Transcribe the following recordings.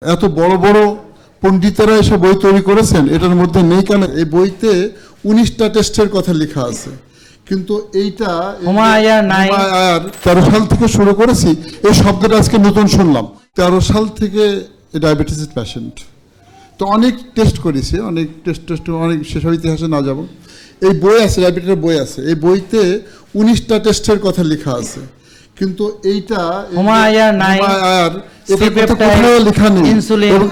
এত বড় বড় পণ্ডিতেরা এসে বই তৈরি করেছেন, এটার মধ্যে নেই কেন? এই বইতে 19টা টেস্টের কথা লেখা আছে, কিন্তু এইটা হুমায়ুন 13 সাল থেকে শুরু করেছি। এই শব্দটা আজকে নতুন শুনলাম। 13 সাল থেকে ডায়াবেটিসের পেশেন্ট, তো অনেক টেস্ট করেছি, অনেক টেস্ট অনেক, সেসব ইতিহাসে না যাব। এই বই আছে, ডায়াবেটিসের বই আছে, এই বইতে 19টা টেস্টের কথা লেখা আছে, কিন্তু এইটা হুমায়ুন লেখা নেই। এবং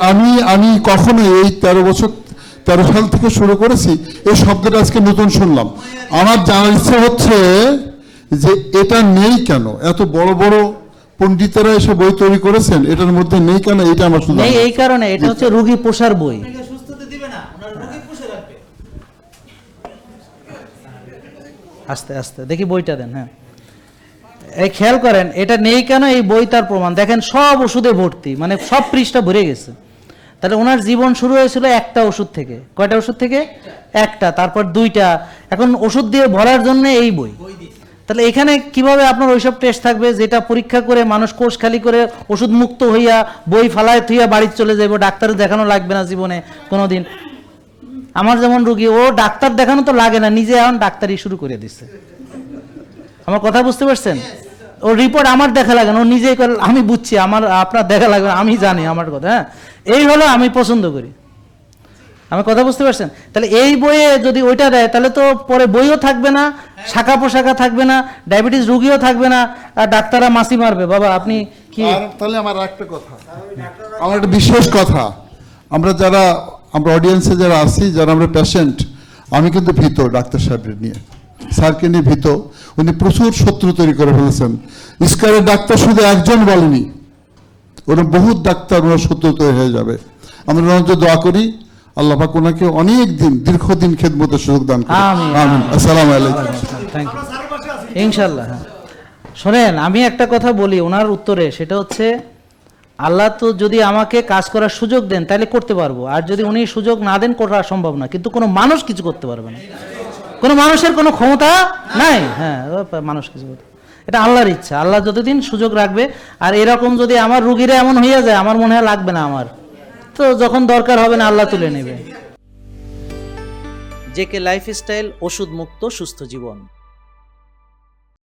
আমি কখনো এই 13 সাল থেকে শুরু করেছি, এই শব্দটা আজকে নতুন শুনলাম। আমার জানার ইচ্ছা হচ্ছে যে এটা নেই কেন? এত বড় বড় পণ্ডিতেরা এসে বই তৈরি করেছেন, এটার মধ্যে নেই কেন? এটা আমার শুনলাম নেই এই কারণে এটা হচ্ছে রোগী পোষার বই। আস্তে আস্তে দেখি বইটা দেন। হ্যাঁ, এই খেয়াল করেন, এটা নেই কেন এই বই তার প্রমাণ দেখেন, সব ওষুধে ভর্তি, মানে সব পৃষ্ঠা ভরে গেছে। তাহলে ওনার জীবন শুরু হয়েছিল একটা ওষুধ থেকে। কয়টা ওষুধ থেকে? একটা, তারপর 2টা, এখন ওষুধ দিয়ে ভরার জন্য এই বই। তাহলে এখানে কিভাবে আপনার ওইসব টেস্ট থাকবে যেটা পরীক্ষা করে মানুষ কোষ খালি করে ওষুধ মুক্ত হইয়া বই ফালায় থুইয়া বাড়িতে চলে যাবো, ডাক্তার দেখানো লাগবে না জীবনে কোনোদিন। আমার যেমন রুগী, ও ডাক্তার দেখানো তো লাগে না, নিজে এখন ডাক্তারি শুরু করে দিচ্ছে। আমার কথা বুঝতে পারছেন? ও রিপোর্ট আমার দেখা লাগে না, ও নিজেই করে। আমি বুঝছি, আপনার দেখা লাগবে না, আমি জানি আমার কথা। হ্যাঁ, এই হলো আমি পছন্দ করি। আমার কথা বুঝতে পারছেন? তাহলে এই বইয়ে যদি ওইটা দেয়, তাহলে তো পরে বইও থাকবে না, শাখা পোশাখা থাকবে না, ডায়াবেটিস রুগীও থাকবে না, আর ডাক্তাররা মাসি মারবে। বাবা আপনি কি? তাহলে আমার একটা কথা, আমার একটা বিশেষ কথা, আমরা অডিয়েন্সে যারা আছি, যারা আমরা পেশেন্ট, আমি কিন্তু ভীত ডাক্তার সাহেবের নিয়ে, স্যারকে নিয়ে ভীত। উনি প্রচুর শত্রু তৈরি করে ফেলেছেন। ইস্কারের ডাক্তার শুধু একজন বলেনি, ওরা বহুত ডাক্তার, ওরা শত্রু তৈরি হয়ে যাবে। আমরা দোয়া করি আল্লাহ পাক ওনাকে অনেক দিন, দীর্ঘদিন খেদমতের সুযোগ দান করুন। আমিন। আসসালামু আলাইকুম। Thank you. ইনশাআল্লাহ। হ্যাঁ, শোনেন, আমি একটা কথা বলি ওনার উত্তরে, সেটা হচ্ছে আল্লাহ তো যদি আমাকে কাজ করার সুযোগ দেন তাহলে করতে পারবো, আর যদি উনি সুযোগ না দেন করা সম্ভব না। কিন্তু কোনো মানুষ কিছু করতে পারবে না, কোনো মানুষের কোনো ক্ষমতা নাই। হ্যাঁ, মানুষ কিছু করতে, এটা আল্লাহর ইচ্ছা। আল্লাহ যতদিন সুযোগ রাখবে। আর এরকম যদি আমার রুগীরা এমন হইয়া যায়, আমার মনে হয় লাগবে না আমার, তো যখন দরকার হবে না আল্লাহ তুলে নেবে। জেকে লাইফস্টাইল, ওষুধ মুক্ত সুস্থ জীবন।